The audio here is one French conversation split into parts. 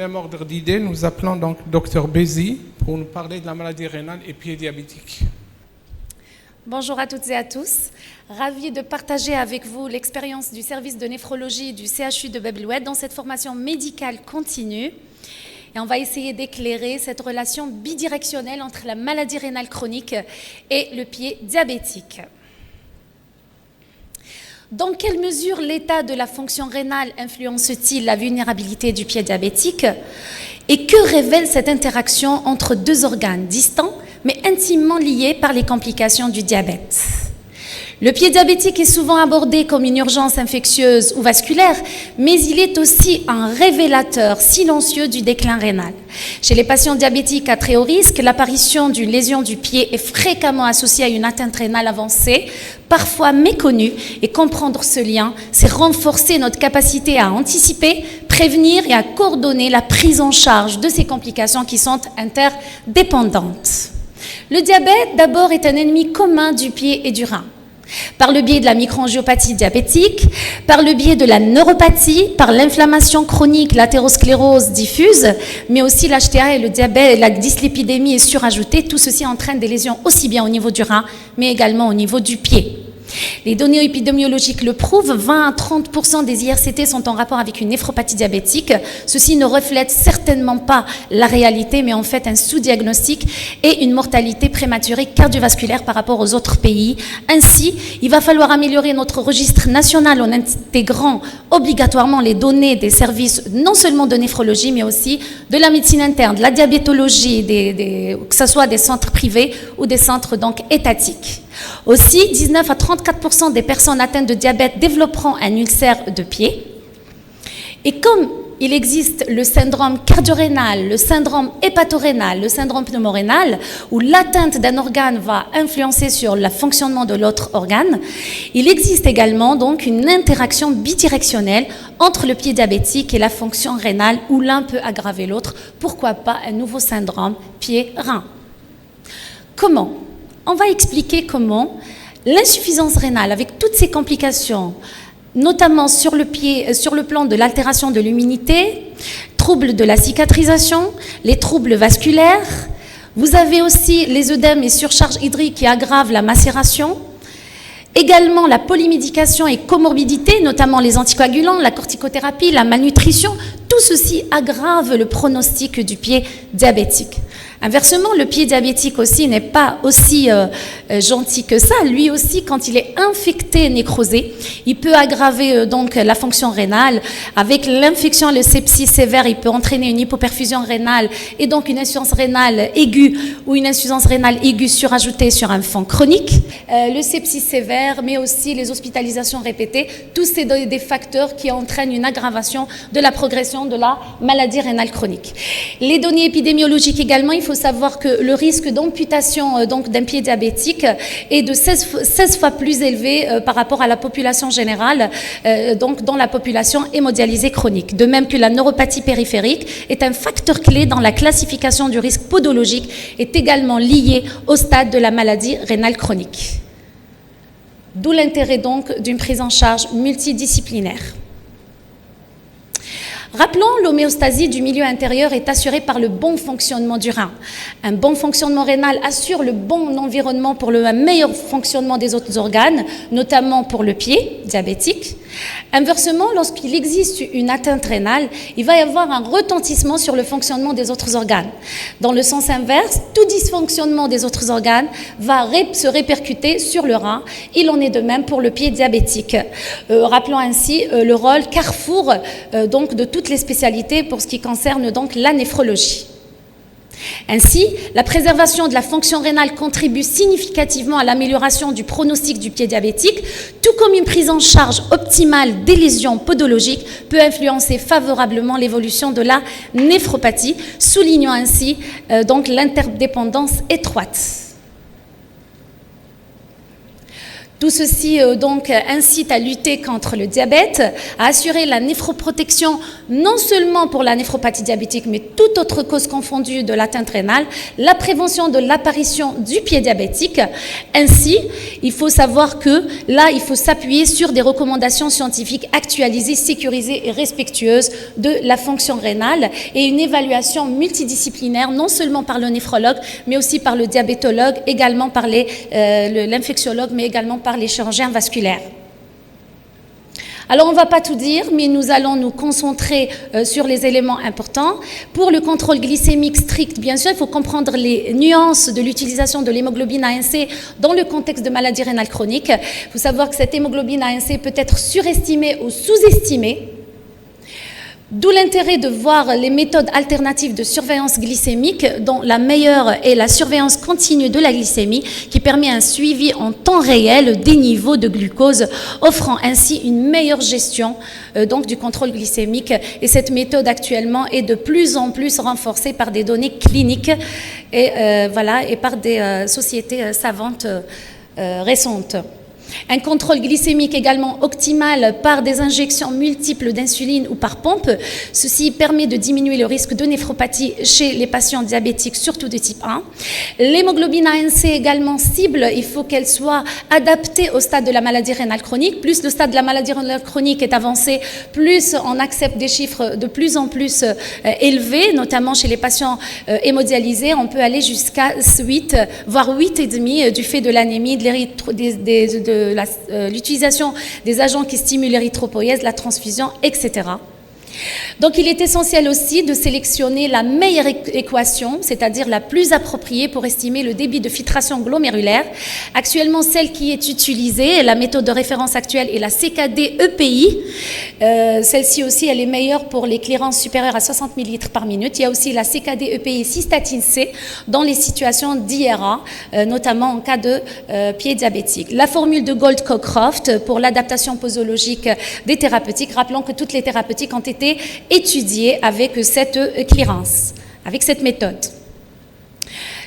même ordre d'idées, nous appelons donc Dr Bézi pour nous parler de la maladie rénale et pied diabétique. Bonjour à toutes et à tous. Ravie de partager avec vous l'expérience du service de néphrologie du CHU de Bab-el-Oued dans cette formation médicale continue. Et on va essayer d'éclairer cette relation bidirectionnelle entre la maladie rénale chronique et le pied diabétique. Dans quelle mesure l'état de la fonction rénale influence-t-il la vulnérabilité du pied diabétique? Et que révèle cette interaction entre deux organes distants mais intimement liés par les complications du diabète? Le pied diabétique est souvent abordé comme une urgence infectieuse ou vasculaire, mais il est aussi un révélateur silencieux du déclin rénal. Chez les patients diabétiques à très haut risque, l'apparition d'une lésion du pied est fréquemment associée à une atteinte rénale avancée, parfois méconnue, et comprendre ce lien, c'est renforcer notre capacité à anticiper, prévenir et à coordonner la prise en charge de ces complications qui sont interdépendantes. Le diabète, d'abord, est un ennemi commun du pied et du rein. Par le biais de la microangiopathie diabétique, par le biais de la neuropathie, par l'inflammation chronique, l'athérosclérose diffuse, mais aussi l'HTA et le diabète, la dyslipidémie est surajoutée. Tout ceci entraîne des lésions aussi bien au niveau du rein, mais également au niveau du pied. Les données épidémiologiques le prouvent, 20 à 30% des IRCT sont en rapport avec une néphropathie diabétique. Ceci ne reflète certainement pas la réalité, mais en fait un sous-diagnostic et une mortalité prématurée cardiovasculaire par rapport aux autres pays. Ainsi, il va falloir améliorer notre registre national en intégrant obligatoirement les données des services non seulement de néphrologie, mais aussi de la médecine interne, de la diabétologie, que ce soit des centres privés ou des centres donc étatiques. Aussi, 19 à 34% des personnes atteintes de diabète développeront un ulcère de pied. Et comme il existe le syndrome cardio-rénal, le syndrome hépatorénal, le syndrome pneumorénal, où l'atteinte d'un organe va influencer sur le fonctionnement de l'autre organe, il existe également donc une interaction bidirectionnelle entre le pied diabétique et la fonction rénale, où l'un peut aggraver l'autre. Pourquoi pas un nouveau syndrome pied-rein? Comment? On va expliquer comment l'insuffisance rénale, avec toutes ses complications, notamment sur le plan de l'altération de l'immunité, troubles de la cicatrisation, les troubles vasculaires. Vous avez aussi les œdèmes et surcharge hydrique qui aggravent la macération. Également la polymédication et comorbidité, notamment les anticoagulants, la corticothérapie, la malnutrition. Tout ceci aggrave le pronostic du pied diabétique. Inversement, le pied diabétique aussi n'est pas aussi gentil que ça. Lui aussi, quand il est infecté, nécrosé, il peut aggraver donc la fonction rénale. Avec l'infection, le sepsis sévère, il peut entraîner une hypoperfusion rénale et donc une insuffisance rénale aiguë ou une insuffisance rénale aiguë surajoutée sur un fond chronique. Le sepsis sévère, mais aussi les hospitalisations répétées, tous ces des facteurs qui entraînent une aggravation de la progression de la maladie rénale chronique. Les données épidémiologiques également, il faut savoir que le risque d'amputation donc d'un pied diabétique est de 16 fois plus élevé par rapport à la population générale, donc dans la population hémodialysée chronique. De même que la neuropathie périphérique est un facteur clé dans la classification du risque podologique, est également lié au stade de la maladie rénale chronique. D'où l'intérêt donc d'une prise en charge multidisciplinaire. Rappelons, l'homéostasie du milieu intérieur est assurée par le bon fonctionnement du rein. Un bon fonctionnement rénal assure le bon environnement pour le meilleur fonctionnement des autres organes, notamment pour le pied diabétique. Inversement, lorsqu'il existe une atteinte rénale, il va y avoir un retentissement sur le fonctionnement des autres organes. Dans le sens inverse, tout dysfonctionnement des autres organes va se répercuter sur le rein. Il en est de même pour le pied diabétique. Rappelons ainsi le rôle carrefour donc de toutes les spécialités pour ce qui concerne donc la néphrologie. Ainsi, la préservation de la fonction rénale contribue significativement à l'amélioration du pronostic du pied diabétique, tout comme une prise en charge optimale des lésions podologiques peut influencer favorablement l'évolution de la néphropathie, soulignant ainsi donc l'interdépendance étroite. Tout ceci donc incite à lutter contre le diabète, à assurer la néphroprotection non seulement pour la néphropathie diabétique, mais toute autre cause confondue de l'atteinte rénale, la prévention de l'apparition du pied diabétique. Ainsi, il faut savoir que là, il faut s'appuyer sur des recommandations scientifiques actualisées, sécurisées et respectueuses de la fonction rénale et une évaluation multidisciplinaire, non seulement par le néphrologue, mais aussi par le diabétologue, également par l'infectiologue, mais également par les chirurgiens vasculaires. Alors, on ne va pas tout dire, mais nous allons nous concentrer sur les éléments importants. Pour le contrôle glycémique strict, bien sûr, il faut comprendre les nuances de l'utilisation de l'hémoglobine A1C dans le contexte de maladie rénale chronique. Il faut savoir que cette hémoglobine A1C peut être surestimée ou sous-estimée. D'où l'intérêt de voir les méthodes alternatives de surveillance glycémique, dont la meilleure est la surveillance continue de la glycémie, qui permet un suivi en temps réel des niveaux de glucose, offrant ainsi une meilleure gestion donc du contrôle glycémique. Et cette méthode actuellement est de plus en plus renforcée par des données cliniques et par des sociétés savantes récentes. Un contrôle glycémique également optimal par des injections multiples d'insuline ou par pompe. Ceci permet de diminuer le risque de néphropathie chez les patients diabétiques, surtout de type 1. L'hémoglobine A1C également cible, il faut qu'elle soit adaptée au stade de la maladie rénale chronique. Plus le stade de la maladie rénale chronique est avancé, plus on accepte des chiffres de plus en plus élevés, notamment chez les patients hémodialysés. On peut aller jusqu'à 8, voire 8,5 du fait de l'anémie, de l'utilisation des agents qui stimulent l'érythropoïèse, la transfusion, etc. Donc, il est essentiel aussi de sélectionner la meilleure équation, c'est-à-dire la plus appropriée pour estimer le débit de filtration glomérulaire. Actuellement, celle qui est utilisée, la méthode de référence actuelle est la CKD-EPI. Celle-ci aussi, elle est meilleure pour les clérances supérieures à 60 ml par minute. Il y a aussi la CKD-EPI cystatine C dans les situations d'IRA, notamment en cas de pied diabétique. La formule de Gold-Cockcroft pour l'adaptation posologique des thérapeutiques. Rappelons que toutes les thérapeutiques ont été étudiées avec cette clearance, avec cette méthode.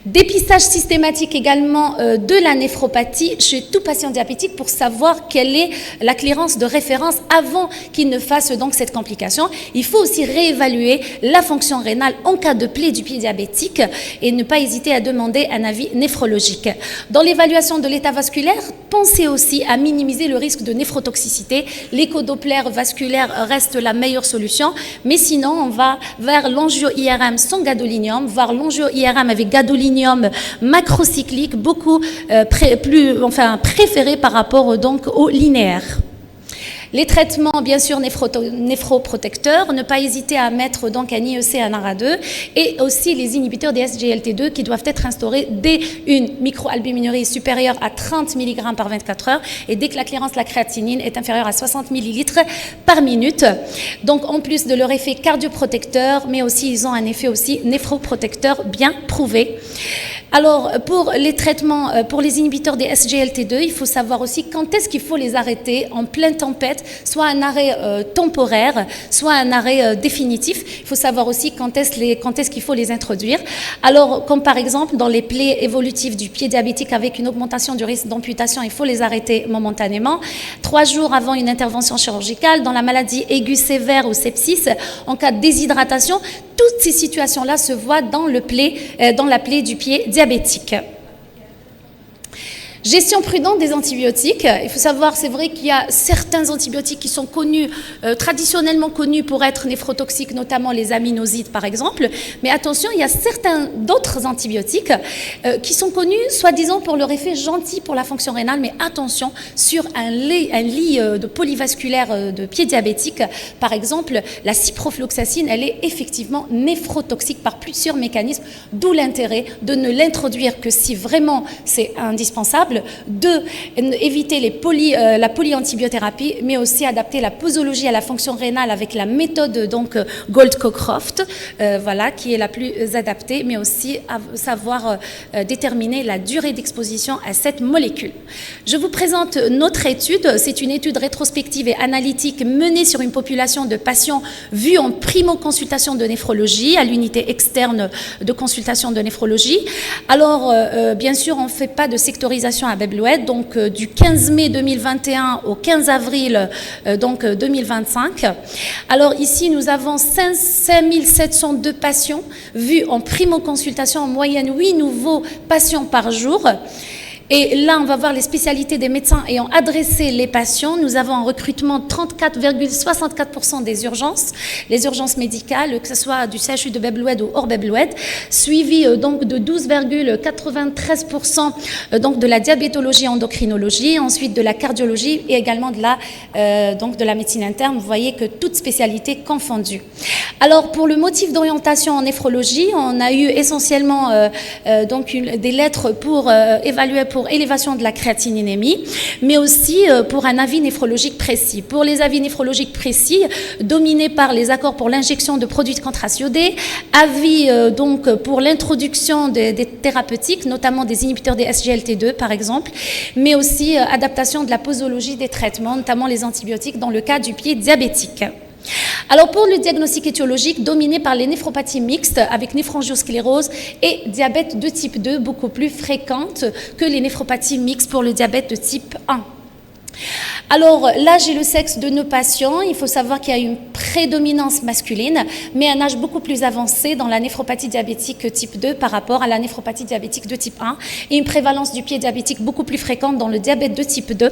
Dépistage systématique également de la néphropathie chez tout patient diabétique pour savoir quelle est la clearance de référence avant qu'il ne fasse donc cette complication. Il faut aussi réévaluer la fonction rénale en cas de plaie du pied diabétique et ne pas hésiter à demander un avis néphrologique. Dans l'évaluation de l'état vasculaire, pensez aussi à minimiser le risque de néphrotoxicité. L'écho-doppler vasculaire reste la meilleure solution, mais sinon on va vers l'angio-IRM sans gadolinium, voire l'angio-IRM avec gadolinium macrocyclique, beaucoup préféré par rapport donc au linéaire. Les traitements, bien sûr, néphroprotecteurs, ne pas hésiter à mettre donc un IEC, un ARA2, et aussi les inhibiteurs des SGLT2 qui doivent être instaurés dès une microalbuminurie supérieure à 30 mg par 24 heures et dès que la clearance de la créatinine est inférieure à 60 ml par minute. Donc, en plus de leur effet cardioprotecteur, mais aussi ils ont un effet aussi néphroprotecteur bien prouvé. Alors, pour les traitements, pour les inhibiteurs des SGLT2, il faut savoir aussi quand est-ce qu'il faut les arrêter en pleine tempête, soit un arrêt temporaire, soit un arrêt définitif. Il faut savoir aussi quand est-ce qu'il faut les introduire. Alors, comme par exemple, dans les plaies évolutives du pied diabétique avec une augmentation du risque d'amputation, il faut les arrêter momentanément. 3 jours avant une intervention chirurgicale, dans la maladie aiguë sévère ou sepsis, en cas de déshydratation, toutes ces situations-là se voient dans la plaie du pied diabétique. Gestion prudente des antibiotiques. Il faut savoir, c'est vrai qu'il y a certains antibiotiques qui sont connus, traditionnellement connus pour être néphrotoxiques, notamment les aminosides par exemple. Mais attention, il y a certains d'autres antibiotiques qui sont connus, soi-disant pour leur effet gentil pour la fonction rénale. Mais attention, sur un lit de polyvasculaire de pied diabétique, par exemple, la ciprofloxacine, elle est effectivement néphrotoxique par plusieurs mécanismes, d'où l'intérêt de ne l'introduire que si vraiment c'est indispensable. Éviter la polyantibiothérapie, mais aussi adapter la posologie à la fonction rénale avec la méthode donc Gold-Cockcroft, qui est la plus adaptée, mais aussi savoir déterminer la durée d'exposition à cette molécule. Je vous présente notre étude. C'est une étude rétrospective et analytique menée sur une population de patients vus en primo-consultation de néphrologie à l'unité externe de consultation de néphrologie. Alors, bien sûr, on ne fait pas de sectorisation consultation à Bebloued, donc du 15 mai 2021 au 15 avril 2025. Alors ici, nous avons 5702 patients vus en primo-consultation, en moyenne 8 nouveaux patients par jour. Et là, on va voir les spécialités des médecins ayant adressé les patients. Nous avons un recrutement de 34,64% des urgences, les urgences médicales, que ce soit du CHU de Bebloued ou hors Bebloued, suivi donc de 12,93% donc de la diabétologie et endocrinologie, ensuite de la cardiologie et également de la médecine interne. Vous voyez que toutes spécialités confondues. Alors, pour le motif d'orientation en néphrologie, on a eu essentiellement des lettres pour évaluer pour élévation de la créatinémie, mais aussi pour un avis néphrologique précis. Pour les avis néphrologiques précis, dominés par les accords pour l'injection de produits de contraste iodés, avis donc pour l'introduction des thérapeutiques, notamment des inhibiteurs des SGLT2 par exemple, mais aussi adaptation de la posologie des traitements, notamment les antibiotiques dans le cas du pied diabétique. Alors pour le diagnostic étiologique, dominé par les néphropathies mixtes avec néphrangiosclérose et diabète de type 2, beaucoup plus fréquente que les néphropathies mixtes pour le diabète de type 1. Alors, l'âge et le sexe de nos patients, il faut savoir qu'il y a une prédominance masculine, mais un âge beaucoup plus avancé dans la néphropathie diabétique type 2 par rapport à la néphropathie diabétique de type 1, et une prévalence du pied diabétique beaucoup plus fréquente dans le diabète de type 2.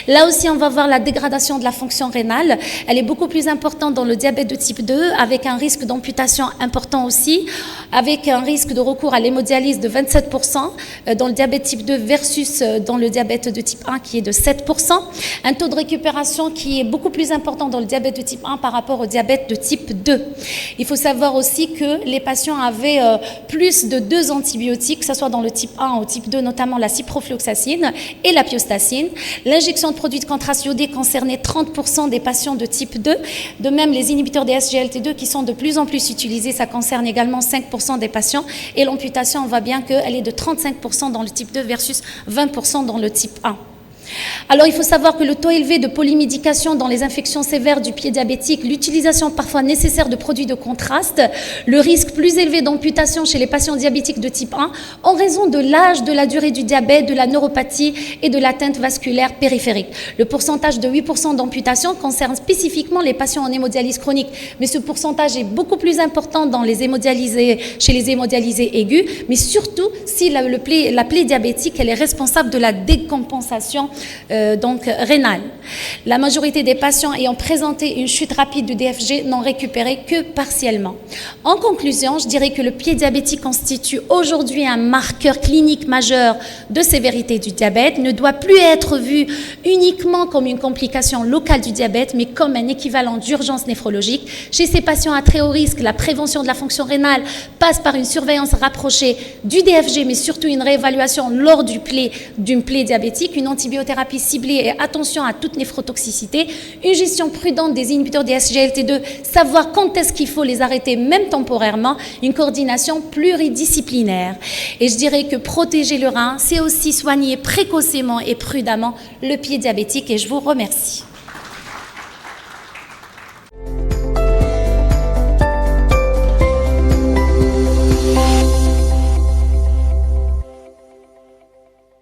Là aussi, on va voir la dégradation de la fonction rénale. Elle est beaucoup plus importante dans le diabète de type 2, avec un risque d'amputation important aussi, avec un risque de recours à l'hémodialyse de 27% dans le diabète type 2 versus dans le diabète de type 1 qui est de 7%. Un taux de récupération qui est beaucoup plus important dans le diabète de type 1 par rapport au diabète de type 2. Il faut savoir aussi que les patients avaient plus de 2 antibiotiques, que ce soit dans le type 1 ou type 2, notamment la ciprofloxacine et la piostacine. L'injection de produits de contraste iodés concernait 30% des patients de type 2. De même, les inhibiteurs des SGLT2 qui sont de plus en plus utilisés, ça concerne également 5% des patients. Et l'amputation, on voit bien qu'elle est de 35% dans le type 2 versus 20% dans le type 1. Alors, il faut savoir que le taux élevé de polymédication dans les infections sévères du pied diabétique, l'utilisation parfois nécessaire de produits de contraste, le risque plus élevé d'amputation chez les patients diabétiques de type 1 en raison de l'âge, de la durée du diabète, de la neuropathie et de l'atteinte vasculaire périphérique. Le pourcentage de 8% d'amputation concerne spécifiquement les patients en hémodialyse chronique, mais ce pourcentage est beaucoup plus important dans les hémodialysés, chez les hémodialysés aigus, mais surtout si la plaie diabétique elle est responsable de la décompensation rénale. La majorité des patients ayant présenté une chute rapide du DFG n'ont récupéré que partiellement. En conclusion, je dirais que le pied diabétique constitue aujourd'hui un marqueur clinique majeur de sévérité du diabète, ne doit plus être vu uniquement comme une complication locale du diabète, mais comme un équivalent d'urgence néphrologique. Chez ces patients à très haut risque, la prévention de la fonction rénale passe par une surveillance rapprochée du DFG, mais surtout une réévaluation lors d'une plaie diabétique, une antibiothérapie ciblée et attention à toute néphrotoxicité, une gestion prudente des inhibiteurs des SGLT2, savoir quand est-ce qu'il faut les arrêter, même temporairement, une coordination pluridisciplinaire. Et je dirais que protéger le rein, c'est aussi soigner précocement et prudemment le pied diabétique, et je vous remercie.